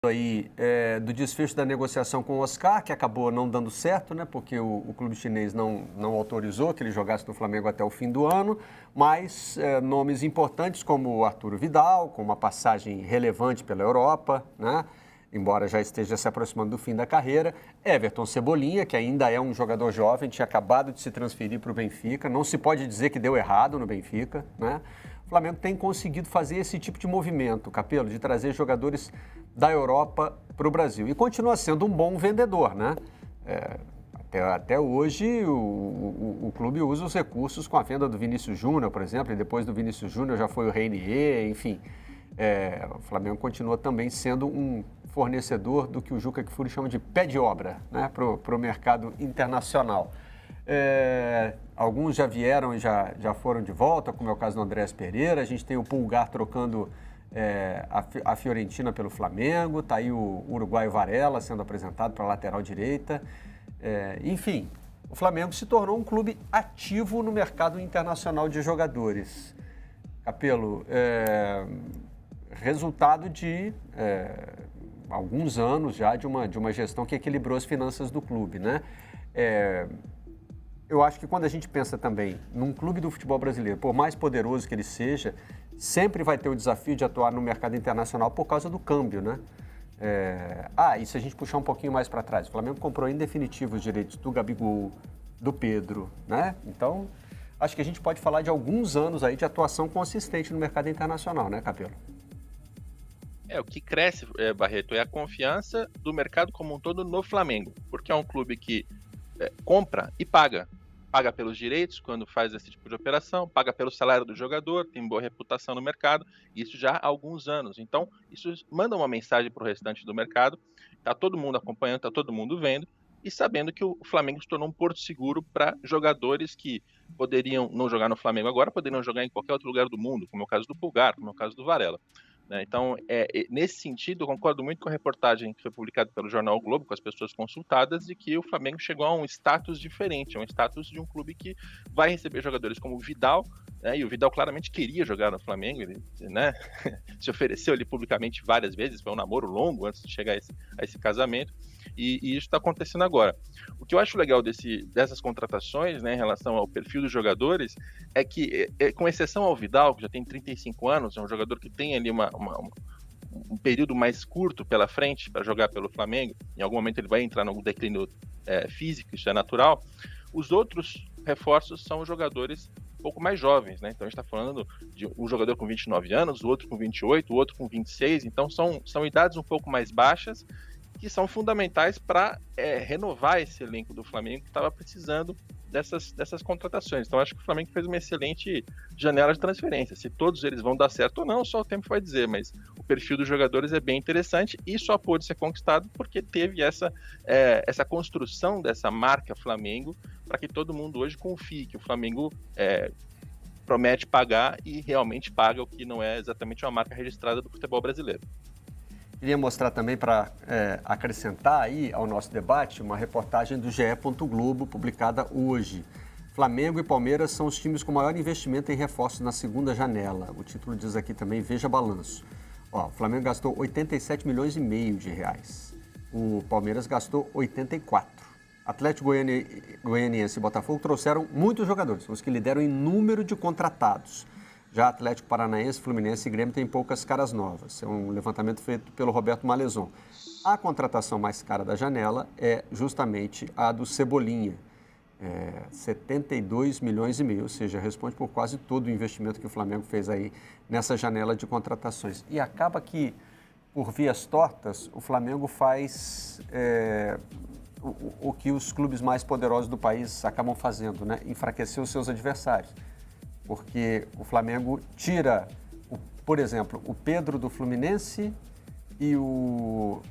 aí do desfecho da negociação com o Oscar, que acabou não dando certo, né? Porque o clube chinês não autorizou que ele jogasse no Flamengo até o fim do ano, mas nomes importantes como o Arturo Vidal, com uma passagem relevante pela Europa, né? Embora já esteja se aproximando do fim da carreira, Everton Cebolinha, que ainda é um jogador jovem, tinha acabado de se transferir para o Benfica, não se pode dizer que deu errado no Benfica, né? O Flamengo tem conseguido fazer esse tipo de movimento, Capello, de trazer jogadores da Europa para o Brasil. E continua sendo um bom vendedor, né? Até hoje o clube usa os recursos com a venda do Vinícius Júnior, por exemplo, e depois do Vinícius Júnior já foi o Reinier, enfim. O Flamengo continua também sendo um fornecedor do que o Juca Kfouri chama de pé de obra, né? Para o mercado internacional. Alguns já vieram e já foram de volta, como é o caso do Andrés Pereira. A gente tem o Pulgar trocando a Fiorentina pelo Flamengo, está aí o uruguaio Varela sendo apresentado para a lateral direita. Enfim, o Flamengo se tornou um clube ativo no mercado internacional de jogadores. Capello, resultado de alguns anos já de uma gestão que equilibrou as finanças do clube, né? Eu acho que quando a gente pensa também num clube do futebol brasileiro, por mais poderoso que ele seja, sempre vai ter o desafio de atuar no mercado internacional por causa do câmbio, né? E se a gente puxar um pouquinho mais para trás, o Flamengo comprou em definitivo os direitos do Gabigol, do Pedro, né? Então, acho que a gente pode falar de alguns anos aí de atuação consistente no mercado internacional, né, Capello? O que cresce, Barreto, é a confiança do mercado como um todo no Flamengo, porque é um clube que compra e paga. Paga pelos direitos quando faz esse tipo de operação, paga pelo salário do jogador, tem boa reputação no mercado, isso já há alguns anos. Então, isso manda uma mensagem para o restante do mercado, está todo mundo acompanhando, está todo mundo vendo, e sabendo que o Flamengo se tornou um porto seguro para jogadores que poderiam não jogar no Flamengo agora, poderiam jogar em qualquer outro lugar do mundo, como é o caso do Pulgar, como é o caso do Varela. Então, nesse sentido, eu concordo muito com a reportagem que foi publicada pelo jornal o Globo, com as pessoas consultadas, de que o Flamengo chegou a um status diferente, um status de um clube que vai receber jogadores como o Vidal, né, e o Vidal claramente queria jogar no Flamengo, ele, né, se ofereceu ali publicamente várias vezes, foi um namoro longo antes de chegar a esse casamento, e isso está acontecendo agora. O que eu acho legal dessas contratações, né, em relação ao perfil dos jogadores, é que, com exceção ao Vidal, que já tem 35 anos, é um jogador que tem ali um período mais curto pela frente para jogar pelo Flamengo, em algum momento ele vai entrar no declínio físico, isso é natural. Os outros reforços são jogadores um pouco mais jovens, né? Então a gente está falando de um jogador com 29 anos, o outro com 28, o outro com 26, então são idades um pouco mais baixas, que são fundamentais para renovar esse elenco do Flamengo que estava precisando dessas contratações. Então acho que o Flamengo fez uma excelente janela de transferência. Se todos eles vão dar certo ou não, só o tempo vai dizer, mas o perfil dos jogadores é bem interessante e só pôde ser conquistado porque teve essa construção dessa marca Flamengo, para que todo mundo hoje confie que o Flamengo promete pagar e realmente paga, o que não é exatamente uma marca registrada do futebol brasileiro. Queria mostrar também, para acrescentar aí ao nosso debate, uma reportagem do GE. Globo, publicada hoje. Flamengo e Palmeiras são os times com maior investimento em reforços na segunda janela. O título diz aqui também, veja balanço. O Flamengo gastou 87 milhões e meio de reais. O Palmeiras gastou 84. Atlético Goianiense e Botafogo trouxeram muitos jogadores, os que lideram em número de contratados. Já Atlético Paranaense, Fluminense e Grêmio têm poucas caras novas. É um levantamento feito pelo Roberto Malezon. A contratação mais cara da janela é justamente a do Cebolinha. 72 milhões e meio, ou seja, responde por quase todo o investimento que o Flamengo fez aí nessa janela de contratações. E acaba que, por vias tortas, o Flamengo faz o que os clubes mais poderosos do país acabam fazendo, né? Enfraquecer os seus adversários. Porque o Flamengo tira, por exemplo, o Pedro do Fluminense e o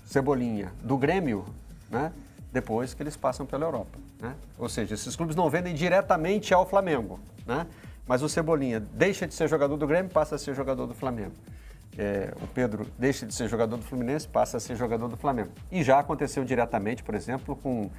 Cebolinha do Grêmio, né? Depois que eles passam pela Europa, né? Ou seja, esses clubes não vendem diretamente ao Flamengo, né? Mas o Cebolinha deixa de ser jogador do Grêmio e passa a ser jogador do Flamengo. o Pedro deixa de ser jogador do Fluminense, passa a ser jogador do Flamengo. E já aconteceu diretamente, por exemplo, com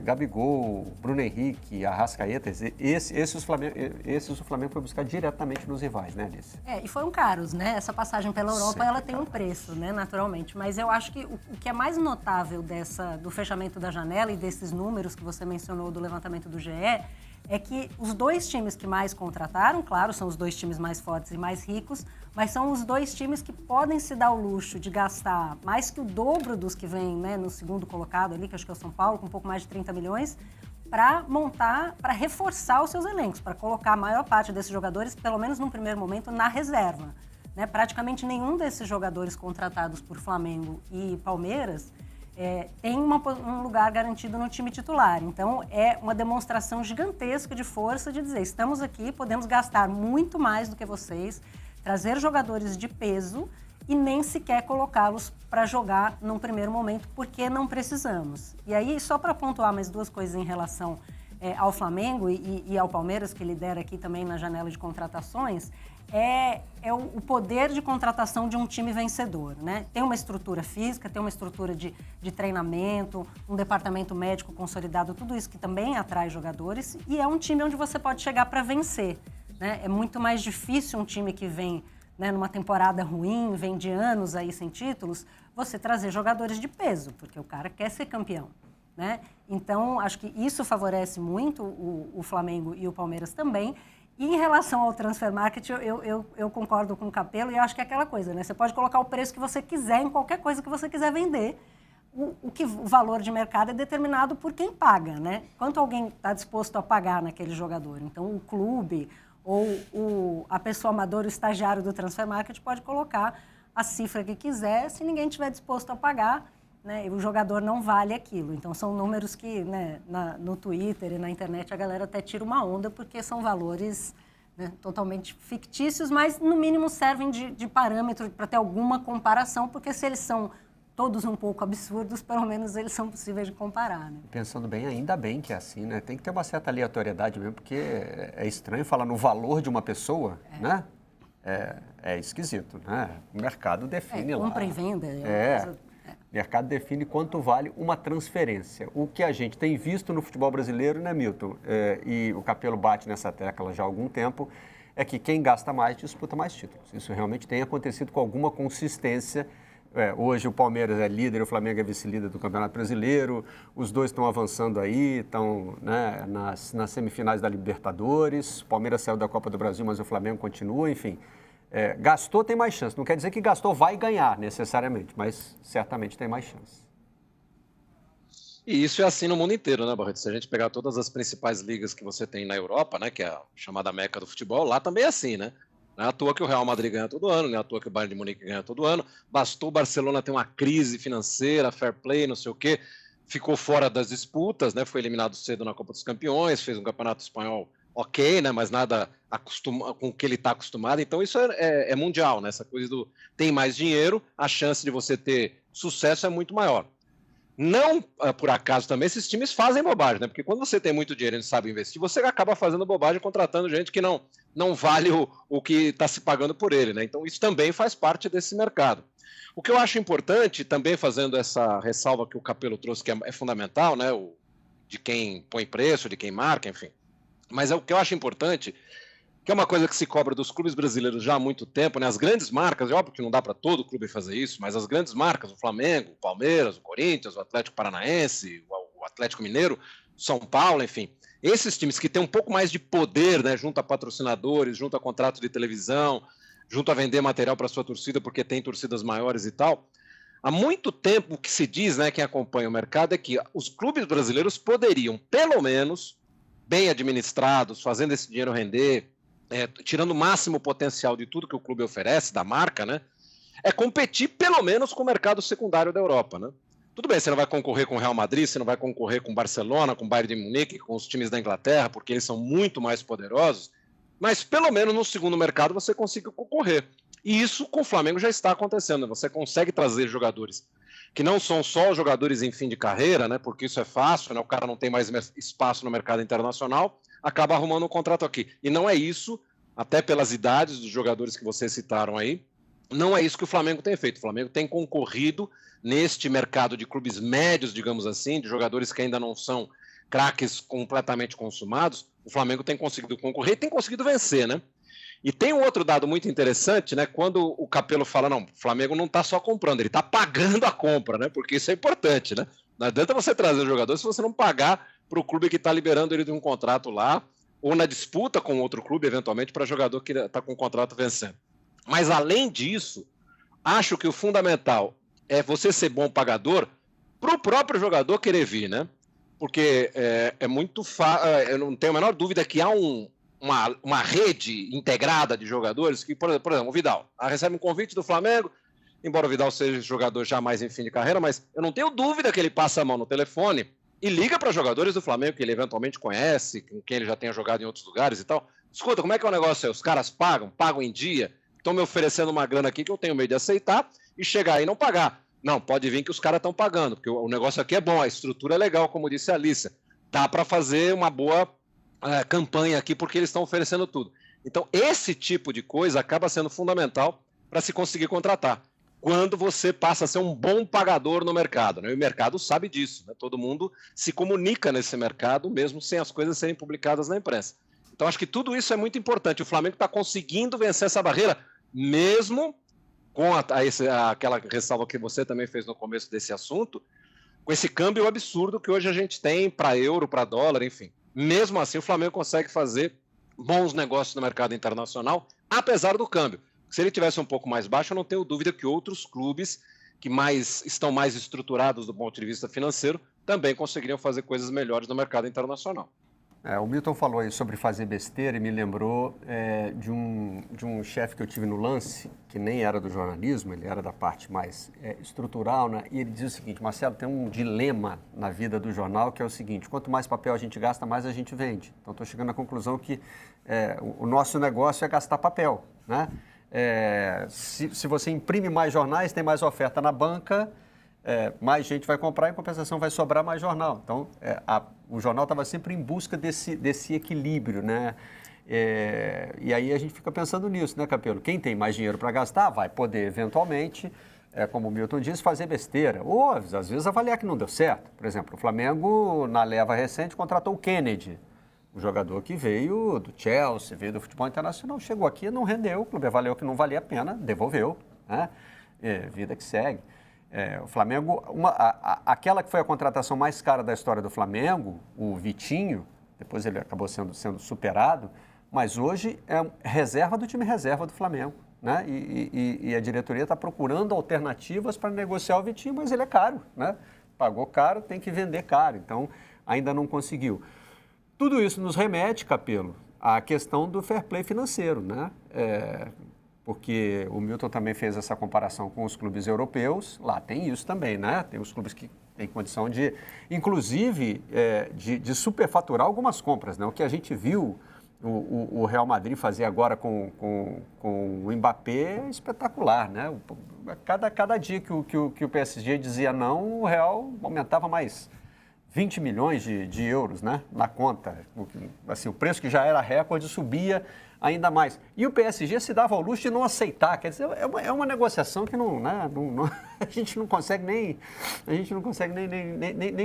Gabigol, Bruno Henrique, Arrascaeta. Esses o Flamengo foi buscar diretamente nos rivais, né, Alice? E foram caros, né? Essa passagem pela Europa, Sempre ela tem um preço, né, naturalmente. Mas eu acho que o que é mais notável do fechamento da janela e desses números que você mencionou do levantamento do GE é que os dois times que mais contrataram, claro, são os dois times mais fortes e mais ricos, mas são os dois times que podem se dar o luxo de gastar mais que o dobro dos que vêm, né, no segundo colocado ali, que acho que é o São Paulo, com um pouco mais de 30 milhões, para montar, para reforçar os seus elencos, para colocar a maior parte desses jogadores, pelo menos num primeiro momento, na reserva. Né? Praticamente nenhum desses jogadores contratados por Flamengo e Palmeiras tem um lugar garantido no time titular. Então, é uma demonstração gigantesca de força de dizer, estamos aqui, podemos gastar muito mais do que vocês, trazer jogadores de peso e nem sequer colocá-los para jogar num primeiro momento, porque não precisamos. E aí, só para pontuar mais duas coisas em relação ao Flamengo e ao Palmeiras, que lidera aqui também na janela de contratações, é o poder de contratação de um time vencedor, né? Tem uma estrutura física, tem uma estrutura de treinamento, um departamento médico consolidado, tudo isso que também atrai jogadores, e é um time onde você pode chegar para vencer, né? É muito mais difícil um time que vem, né, numa temporada ruim, vem de anos aí sem títulos, você trazer jogadores de peso, porque o cara quer ser campeão, né? Então, acho que isso favorece muito o Flamengo e o Palmeiras também. E em relação ao transfer market, eu concordo com o Capello e eu acho que é aquela coisa, né? Você pode colocar o preço que você quiser em qualquer coisa que você quiser vender. O valor de mercado é determinado por quem paga, né? Quanto alguém está disposto a pagar naquele jogador. Então, o clube ou a pessoa amadora, o estagiário do transfer market pode colocar a cifra que quiser. Se ninguém estiver disposto a pagar, né, o jogador não vale aquilo. Então, são números que, né, no Twitter e na internet a galera até tira uma onda, porque são valores, né, totalmente fictícios, mas, no mínimo, servem de parâmetro para ter alguma comparação, porque se eles são todos um pouco absurdos, pelo menos eles são possíveis de comparar. Né? Pensando bem, ainda bem que é assim, né? Tem que ter uma certa aleatoriedade mesmo, porque é estranho falar no valor de uma pessoa, né? É esquisito, né? O mercado define lá. Compra e venda. O mercado define quanto vale uma transferência. O que a gente tem visto no futebol brasileiro, né, Milton? E o Capello bate nessa tecla já há algum tempo, é que quem gasta mais disputa mais títulos. Isso realmente tem acontecido com alguma consistência. Hoje o Palmeiras é líder, o Flamengo é vice-líder do Campeonato Brasileiro, os dois estão avançando aí, estão, né, nas semifinais da Libertadores, o Palmeiras saiu da Copa do Brasil, mas o Flamengo continua, enfim. Gastou tem mais chance, não quer dizer que gastou vai ganhar necessariamente, mas certamente tem mais chance. E isso é assim no mundo inteiro, né, Barreto? Se a gente pegar todas as principais ligas que você tem na Europa, né, que é a chamada Meca do futebol, lá também é assim, né? Não é à toa que o Real Madrid ganha todo ano, não é à toa que o Bayern de Munique ganha todo ano. Bastou o Barcelona ter uma crise financeira, fair play, não sei o quê, ficou fora das disputas, né? Foi eliminado cedo na Copa dos Campeões, fez um campeonato espanhol ok, né? Mas nada com o que ele está acostumado. Então isso é mundial, né? Essa coisa do tem mais dinheiro, a chance de você ter sucesso é muito maior. Não, por acaso, também esses times fazem bobagem, né? Porque quando você tem muito dinheiro e não sabe investir, você acaba fazendo bobagem contratando gente que não vale o que está se pagando por ele, né? Então isso também faz parte desse mercado. O que eu acho importante, também fazendo essa ressalva que o Capello trouxe, que é fundamental, né? De quem põe preço, de quem marca, enfim. Mas o que eu acho importante, que é uma coisa que se cobra dos clubes brasileiros já há muito tempo, né? As grandes marcas, é óbvio que não dá para todo clube fazer isso, mas as grandes marcas, o Flamengo, o Palmeiras, o Corinthians, o Atlético Paranaense, o Atlético Mineiro, São Paulo, enfim, esses times que têm um pouco mais de poder, né, junto a patrocinadores, junto a contratos de televisão, junto a vender material para sua torcida, porque tem torcidas maiores e tal, há muito tempo o que se diz, né, quem acompanha o mercado, é que os clubes brasileiros poderiam, pelo menos, bem administrados, fazendo esse dinheiro render, tirando o máximo potencial de tudo que o clube oferece, da marca, né? Competir pelo menos com o mercado secundário da Europa, né? Tudo bem, você não vai concorrer com o Real Madrid, você não vai concorrer com o Barcelona, com o Bayern de Munique, com os times da Inglaterra, porque eles são muito mais poderosos, mas pelo menos no segundo mercado você consegue concorrer. E isso com o Flamengo já está acontecendo, você consegue trazer jogadores que não são só jogadores em fim de carreira, né? Porque isso é fácil, né? O cara não tem mais espaço no mercado internacional, acaba arrumando um contrato aqui. E não é isso, até pelas idades dos jogadores que vocês citaram aí, Não é isso que o Flamengo tem feito. O Flamengo tem concorrido neste mercado de clubes médios, digamos assim, de jogadores que ainda não são craques completamente consumados. O Flamengo tem conseguido concorrer e tem conseguido vencer, né? E tem um outro dado muito interessante, né? Quando o Capello fala, não, o Flamengo não está só comprando, ele está pagando a compra, né? Porque isso é importante, né? Não adianta você trazer o jogador se você não pagar para o clube que está liberando ele de um contrato lá, ou na disputa com outro clube, eventualmente, para jogador que está com o contrato vencendo. Mas, além disso, acho que o fundamental é você ser bom pagador para o próprio jogador querer vir, né? Porque é muito fácil, eu não tenho a menor dúvida que há uma rede integrada de jogadores que, por exemplo, o Vidal recebe um convite do Flamengo, embora o Vidal seja jogador já mais em fim de carreira, mas eu não tenho dúvida que ele passa a mão no telefone e liga para jogadores do Flamengo que ele eventualmente conhece, com quem ele já tenha jogado em outros lugares e tal. Escuta, como é que é o negócio aí? Os caras pagam em dia, estão me oferecendo uma grana aqui que eu tenho medo de aceitar e chegar aí e não pagar. Não, pode vir que os caras estão pagando, porque o negócio aqui é bom, a estrutura é legal, como disse a Alícia. Dá para fazer uma boa campanha aqui, porque eles estão oferecendo tudo. Então, esse tipo de coisa acaba sendo fundamental para se conseguir contratar. Quando você passa a ser um bom pagador no mercado, né? E o mercado sabe disso, né? Todo mundo se comunica nesse mercado, mesmo sem as coisas serem publicadas na imprensa. Então, acho que tudo isso é muito importante. O Flamengo está conseguindo vencer essa barreira, mesmo com aquela ressalva que você também fez no começo desse assunto, com esse câmbio absurdo que hoje a gente tem para euro, para dólar, enfim. Mesmo assim, o Flamengo consegue fazer bons negócios no mercado internacional, apesar do câmbio. Se ele tivesse um pouco mais baixo, eu não tenho dúvida que outros clubes que estão mais estruturados do ponto de vista financeiro também conseguiriam fazer coisas melhores no mercado internacional. O Milton falou aí sobre fazer besteira e me lembrou de um chefe que eu tive no Lance, que nem era do jornalismo, ele era da parte mais estrutural, né? E ele diz o seguinte: Marcelo, tem um dilema na vida do jornal que é o seguinte: quanto mais papel a gente gasta, mais a gente vende. Então, estou chegando à conclusão que o nosso negócio é gastar papel, né? Se você imprime mais jornais, tem mais oferta na banca, mais gente vai comprar, em compensação vai sobrar mais jornal. Então, o jornal estava sempre em busca desse equilíbrio, né? E aí a gente fica pensando nisso, né, Capello? Quem tem mais dinheiro para gastar vai poder, eventualmente, como o Milton disse, fazer besteira. Ou, às vezes, avaliar que não deu certo. Por exemplo, o Flamengo, na leva recente, contratou o Kennedy, o jogador que veio do Chelsea, veio do futebol internacional, chegou aqui, não rendeu, o clube avaliou que não valia a pena, devolveu, né? Vida que segue. O Flamengo, aquela que foi a contratação mais cara da história do Flamengo, o Vitinho, depois ele acabou sendo superado, mas hoje é reserva do time reserva do Flamengo, né? E a diretoria está procurando alternativas para negociar o Vitinho, mas ele é caro, né? Pagou caro, tem que vender caro, então ainda não conseguiu. Tudo isso nos remete, Capello, à questão do fair play financeiro, né? Porque o Milton também fez essa comparação com os clubes europeus, lá tem isso também, né? Tem os clubes que têm condição de, inclusive, de superfaturar algumas compras, né? O que a gente viu o Real Madrid fazer agora com o Mbappé é espetacular, né? Cada dia que o PSG dizia não, o Real aumentava mais 20 milhões de euros, né, na conta. Assim, o preço que já era recorde subia ainda mais. E o PSG se dava ao luxo de não aceitar. Quer dizer, é uma negociação que a gente não consegue nem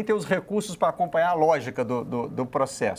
ter os recursos para acompanhar a lógica do processo.